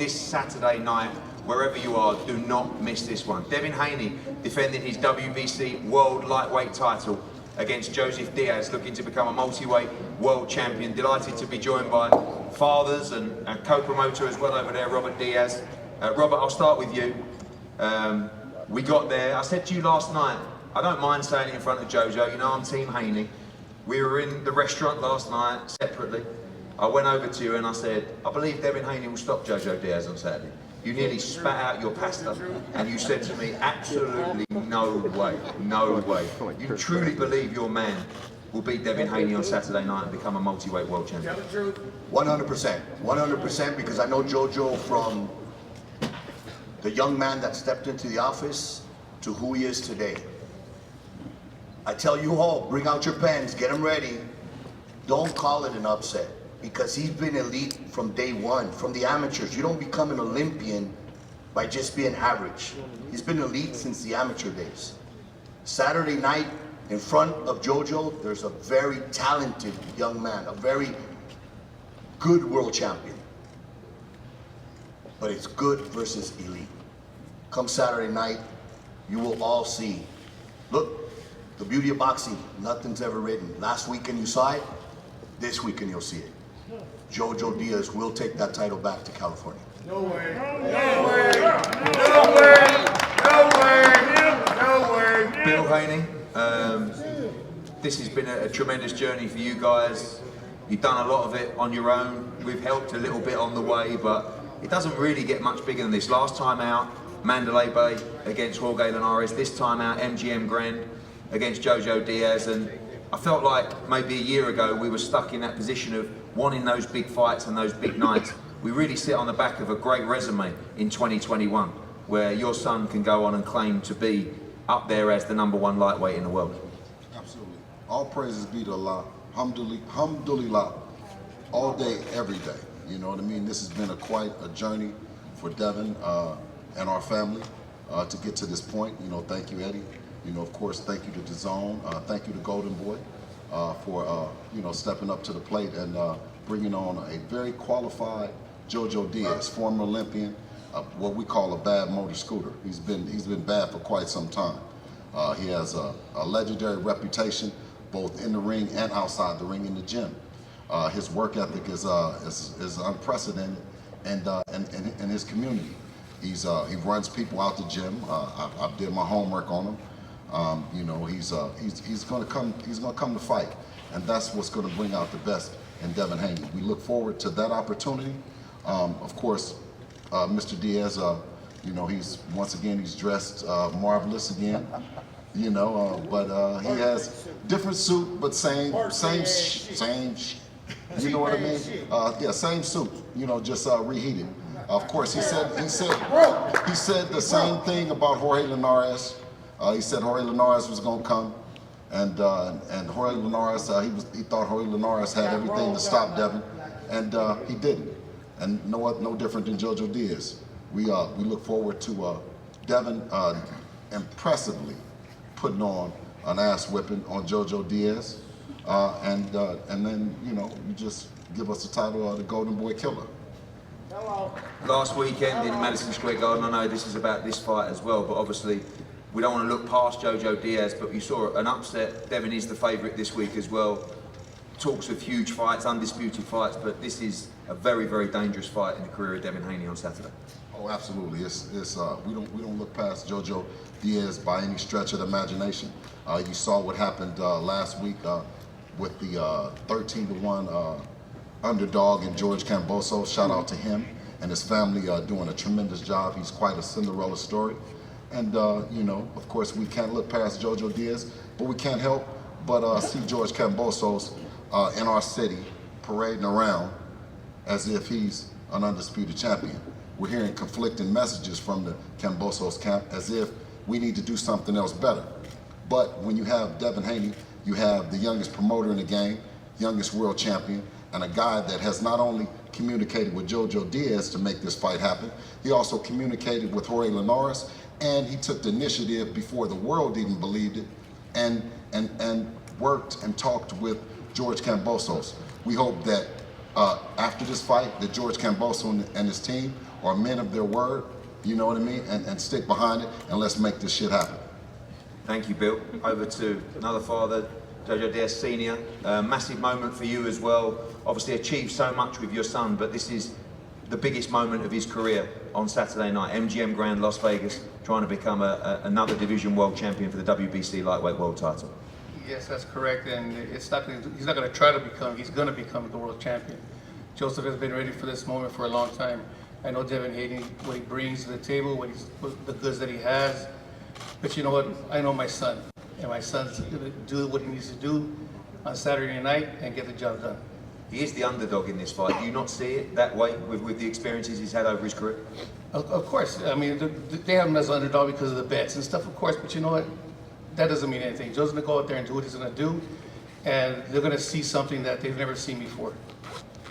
this Saturday night, wherever you are, do not miss this one. Devin Haney defending his WBC World Lightweight title against Joseph Diaz, looking to become a multi-weight world champion. Delighted to be joined by fathers and co-promoter as well over there, Robert Diaz. Robert, I'll start with you. We got there. I said to you last night, I don't mind saying it in front of Jojo, you know I'm Team Haney. We were in the restaurant last night, separately. I went over to you and I said, I believe Devin Haney will stop Jojo Diaz on Saturday. You nearly spat out your pasta and you said to me, absolutely no way, no way. You truly believe your man will beat Devin Haney on Saturday night and become a multi-weight world champion? 100%, 100%, because I know Jojo from the young man that stepped into the office to who he is today. I tell you all, bring out your pens, get them ready. Don't call it an upset, because he's been elite from day one, from the amateurs. You don't become an Olympian by just being average. He's been elite since the amateur days. Saturday night, in front of Jojo, there's a very talented young man, a very good world champion. But it's good versus elite. Come Saturday night, you will all see. Look, the beauty of boxing, nothing's ever written. Last weekend you saw it, this weekend you'll see it. Jojo Diaz will take that title back to California. No way. No way. No way. No way. No way. Bill Haney, this has been a tremendous journey for you guys. You've done a lot of it on your own. We've helped a little bit on the way, but it doesn't really get much bigger than this. Last time out, Mandalay Bay against Jorge Linares. This time out, MGM Grand against Jojo Diaz. And I felt like maybe a year ago we were stuck in that position of wanting those big fights and those big nights. We really sit on the back of a great resume in 2021, where your son can go on and claim to be up there as the #1 lightweight in the world. Absolutely. All praises be to Allah. Alhamdulillah. All day, every day. You know what I mean? This has been quite a journey for Devin and our family to get to this point. You know, thank you, Eddie. You know, of course, thank you to DAZN. Thank you to Golden Boy for, you know, stepping up to the plate and bringing on a very qualified Jojo Diaz, former Olympian, what we call a bad motor scooter. He's been bad for quite some time. He has a legendary reputation, both in the ring and outside the ring in the gym. His work ethic is unprecedented, and in his community, he runs people out the gym. I did my homework on him. You know, he's going to come to fight, and that's what's going to bring out the best in Devin Haney. We look forward to that opportunity. Of course, Mr. Diaz, you know, he's dressed marvelous again. You know, but he has different suit, but same. You know what I mean? Yeah, same suit. You know, just reheated. Of course, he said the same thing about Jorge Linares. He said Jorge Linares was going to come, and Jorge Linares, he thought Jorge Linares had everything to stop Devin, and he didn't. And no different than Jojo Diaz. We look forward to Devin impressively putting on an ass whipping on Jojo Diaz, and then, you know, you just give us the title of the Golden Boy Killer. Last weekend in Madison Square Garden, I know this is about this fight as well, but obviously we don't want to look past Jojo Diaz, but you saw an upset. Devin is the favourite this week as well. Talks of huge fights, undisputed fights, but this is a very, very dangerous fight in the career of Devin Haney on Saturday. Oh, absolutely. We don't look past Jojo Diaz by any stretch of the imagination. You saw what happened last week with the 13-1 underdog in George Kambosos. Shout out to him and his family doing a tremendous job. He's quite a Cinderella story. And, you know, of course, we can't look past Jojo Diaz, but we can't help but see George Kambosos in our city parading around as if he's an undisputed champion. We're hearing conflicting messages from the Kambosos camp as if we need to do something else better. But when you have Devin Haney, you have the youngest promoter in the game, youngest world champion, and a guy that has not only communicated with Jojo Diaz to make this fight happen, he also communicated with Jorge Linares, and he took the initiative before the world even believed it, and worked and talked with George Kambosos. We hope that after this fight, that George Kambosos and his team are men of their word, you know what I mean, and stick behind it, and let's make this shit happen. Thank you, Bill. Over to another father, Jojo Diaz Sr. Massive moment for you as well. Obviously achieved so much with your son, but this is the biggest moment of his career on Saturday night. MGM Grand Las Vegas, trying to become another division world champion for the WBC lightweight world title. Yes, that's correct, and he's not going to try to become, he's going to become the world champion. Joseph has been ready for this moment for a long time. I know Devin Haney, what he brings to the table, what the goods that he has, but you know what, I know my son, and my son's going to do what he needs to do on Saturday night and get the job done. He is the underdog in this fight. Do you not see it that way with the experiences he's had over his career? Of course, I mean, they have him as an underdog because of the bets and stuff, of course, but you know what? That doesn't mean anything. Joe's going to go out there and do what he's going to do, and they're going to see something that they've never seen before.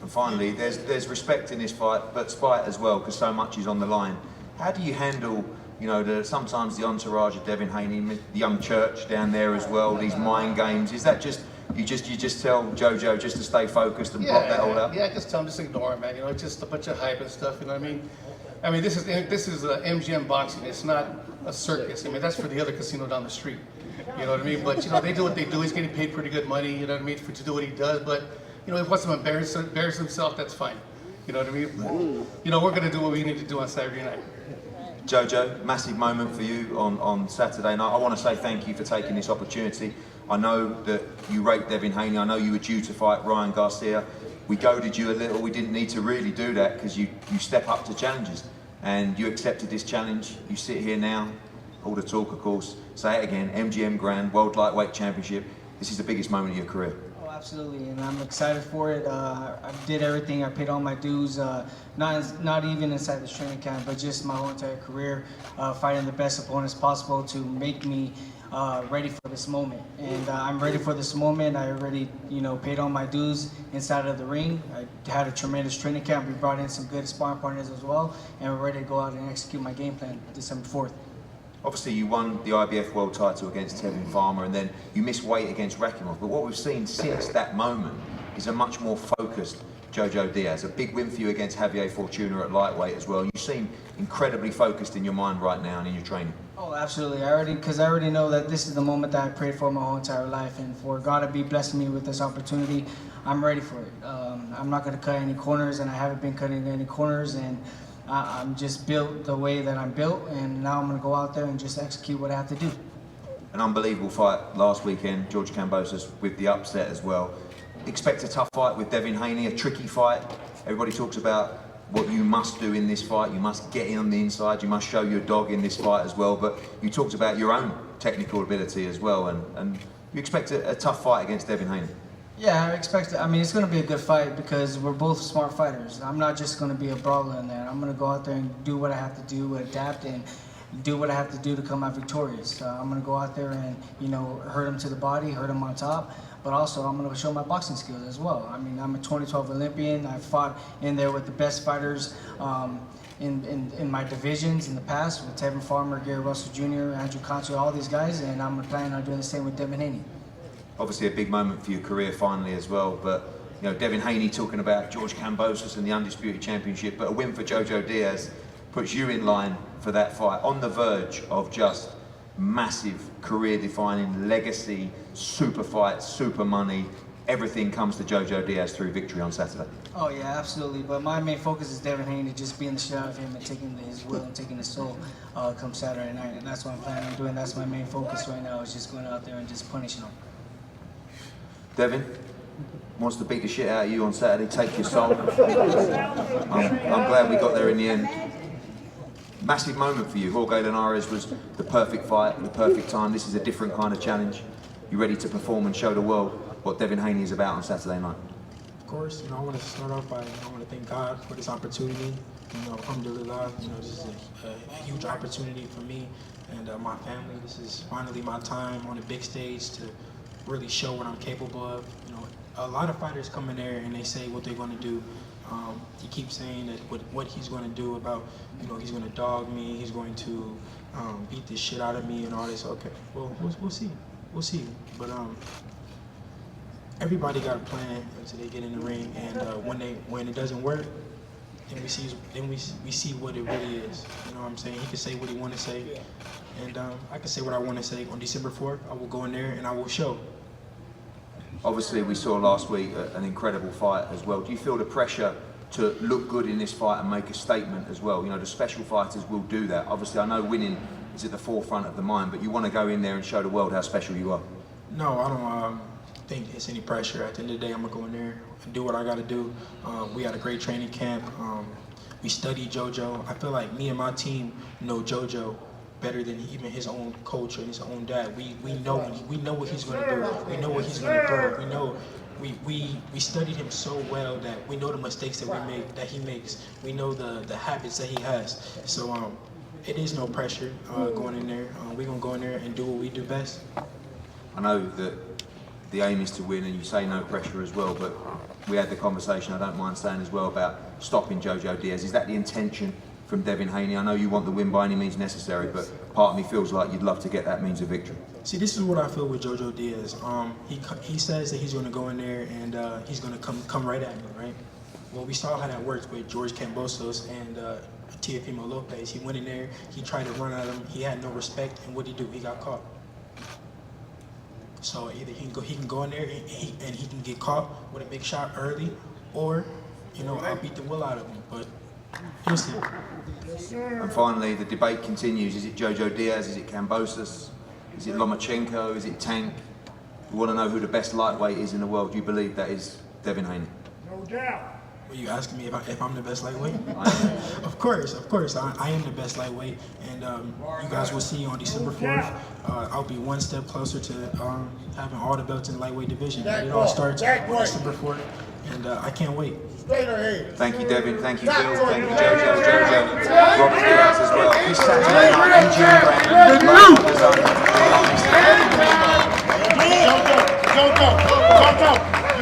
And finally, there's respect in this fight, but spite as well, because so much is on the line. How do you handle, you know, sometimes the entourage of Devin Haney, the young church down there as well, these mind games? Is that just you just tell Jojo just to stay focused and block that all out? Yeah, just tell him, just ignore him, man. You know, it's just a bunch of hype and stuff. You know what I mean? I mean, this is MGM boxing. It's not a circus. I mean, that's for the other casino down the street. You know what I mean? But you know, they do what they do. He's getting paid pretty good money. You know what I mean? To do what he does. But you know, if he wants to embarrass himself, that's fine. You know what I mean? But, you know, we're gonna do what we need to do on Saturday night. Jojo, massive moment for you on Saturday night. I want to say thank you for taking this opportunity. I know that you rate Devin Haney. I know you were due to fight Ryan Garcia. We goaded you a little. We didn't need to really do that because you step up to challenges. And you accepted this challenge. You sit here now, all the talk, of course. Say it again, MGM Grand World Lightweight Championship. This is the biggest moment of your career. Oh, absolutely, and I'm excited for it. I did everything. I paid all my dues, not even inside the training camp, but just my whole entire career, fighting the best opponents possible to make me ready for this moment. And I'm ready for this moment. I already, you know, paid all my dues inside of the ring. I had a tremendous training camp. We brought in some good sparring partners as well, and we're ready to go out and execute my game plan December 4th. Obviously, you won the IBF world title against Devin Farmer, and then you missed weight against Rakimov. But what we've seen since that moment is a much more focused Jojo Diaz. A big win for you against Javier Fortuna at lightweight as well. You seem incredibly focused in your mind right now and in your training. Oh, absolutely. Because I already know that this is the moment that I prayed for my whole entire life, and for God to be blessing me with this opportunity, I'm ready for it. I'm not going to cut any corners, and I haven't been cutting any corners, and I'm just built the way that I'm built, and now I'm going to go out there and just execute what I have to do. An unbelievable fight last weekend, George Kambosos with the upset as well. Expect a tough fight with Devin Haney, a tricky fight. Everybody talks about what you must do in this fight. You must get in on the inside. You must show your dog in this fight as well. But you talked about your own technical ability as well, and you expect a tough fight against Devin Haney. Yeah, I expect it. I mean, it's going to be a good fight because we're both smart fighters. I'm not just going to be a brawler in there. I'm going to go out there and do what I have to do, adapt, and do what I have to do to come out victorious. I'm going to go out there and, you know, hurt him to the body, hurt him on top, but also I'm going to show my boxing skills as well. I mean, I'm a 2012 Olympian. I fought in there with the best fighters in my divisions in the past with Devin Farmer, Gary Russell Jr., Andrew Concho, all these guys, and I'm planning on doing the same with Devin Haney. Obviously a big moment for your career finally as well, but you know, Devin Haney talking about George Kambosos and the Undisputed Championship, but a win for Jojo Diaz puts you in line for that fight, on the verge of just massive career-defining legacy, super fight, super money. Everything comes to Jojo Diaz through victory on Saturday. Oh yeah, absolutely. But my main focus is Devin Haney, just being the shit out of him and taking his will and taking his soul come Saturday night. And that's what I'm planning on doing. That's my main focus right now, is just going out there and just punishing him. Devin wants to beat the shit out of you on Saturday, take your soul. I'm glad we got there in the end. Massive moment for you. Jorge Linares was the perfect fight, the perfect time. This is a different kind of challenge. You ready to perform and show the world what Devin Haney is about on Saturday night? Of course, you know, I want to start off by, I want to thank God for this opportunity. You know, alhamdulillah, you know, this is a huge opportunity for me and my family. This is finally my time on the big stage to really show what I'm capable of. You know, a lot of fighters come in there and they say what they're going to do. He keeps saying that what he's going to do about, you know, he's going to dog me, he's going to beat the shit out of me and all this. Okay, well, we'll see. We'll see. But everybody got a plan until they get in the ring, and when it doesn't work, then we see what it really is. You know what I'm saying? He can say what he want to say, and I can say what I want to say. On December 4th, I will go in there and I will show. Obviously, we saw last week an incredible fight as well. Do you feel the pressure to look good in this fight and make a statement as well? You know, the special fighters will do that. Obviously, I know winning is at the forefront of the mind, but you want to go in there and show the world how special you are. No, I don't think it's any pressure. At the end of the day, I'm gonna go in there and do what I gotta do. We had a great training camp. We studied JoJo. I feel like me and my team know JoJo better than even his own coach or his own dad. We know what he's gonna do. We know what he's gonna throw. We know we studied him so well that we know the mistakes that he makes. We know the habits that he has. So it is no pressure going in there. We're gonna go in there and do what we do best. I know that the aim is to win, and you say no pressure as well, but we had the conversation, I don't mind saying as well, about stopping Jojo Diaz. Is that the intention from Devin Haney? I know you want the win by any means necessary, but part of me feels like you'd love to get that means of victory. See, this is what I feel with Jojo Diaz. He says that he's going to go in there and he's going to come right at me, right? Well, we saw how that worked with George Kambosos and Teofimo Lopez. He went in there, he tried to run at him, he had no respect, and what did he do? He got caught. So either he can go in there and he can get caught with a big shot early, or, you know, I'll beat the will out of him. But you'll see. And finally, the debate continues. Is it Jojo Diaz? Is it Kambosos? Is it Lomachenko? Is it Tank? We want to know who the best lightweight is in the world. Do you believe that is Devin Haney? No doubt. Are you asking me if I'm the best lightweight? Of course, I am the best lightweight, and you guys will see on December 4th. I'll be one step closer to having all the belts in the lightweight division. But it all starts on December 4th, and I can't wait. Thank you, Devin. Thank you, Bill. Thank you, Jojo. Robert Diaz as well. This Saturday night, Jojo,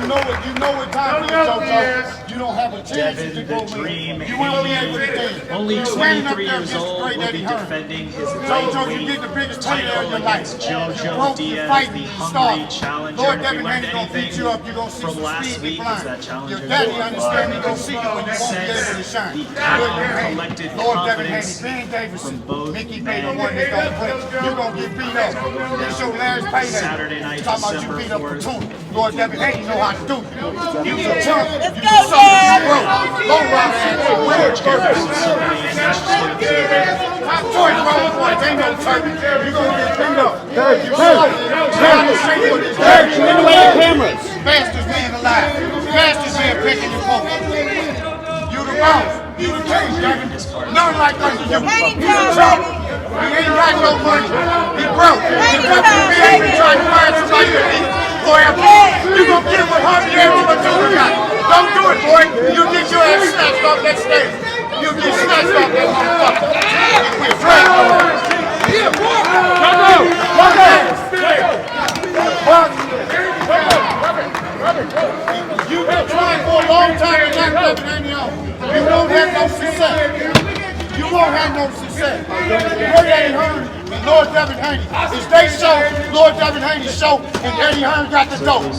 you know what time it is, Jojo. You don't have a chance Devin, to the go dream, You won't be able to do. only 23 years old, will be defending his Jojo, you get the biggest title of your life. Jojo Diaz, the hungry challenger. Lord If we Devin learned Haney gonna beat you up. You're gonna see from some last speed week is decline. that challenger Your daddy understand he gonna see you when you won't be able to sense shine. the Lord Devin Haney, collective Lord Devin Haney, confidence Ben Davidson, from both Mickey Bay, men. the one that's gonna play. You're gonna get beat up. It's your last payday. Saturday night, Talking about you December beat up 4th. Platoon. Lord Devin Haney know how to do it. You was a chump. Let's You go, was something Dad. you broke. Low rider and win. Top choice, brother, boy. Ain't no turkey. You gonna get beat up. You slow. You gotta say what it's fastest man alive. Fastest man picking your poke. You the boss. You the king, Devin. None like under you. He's a chump. He ain't got no money. He broke. He got the big and trying to find somebody to beat. Boy, you gonna get it with Harvey Andrews, but you got it. Don't do it, boy. You get your ass snatched off that stage. You get snatched off that motherfucker. We're afraid. You've been trying for a long time to knock Devin Haney off. You won't have no success. You won't have no success. Lord Eddie Hearn and Lord Devin Haney. It's their show, Lord Devin Haney's show, and Eddie Hearn got the dope.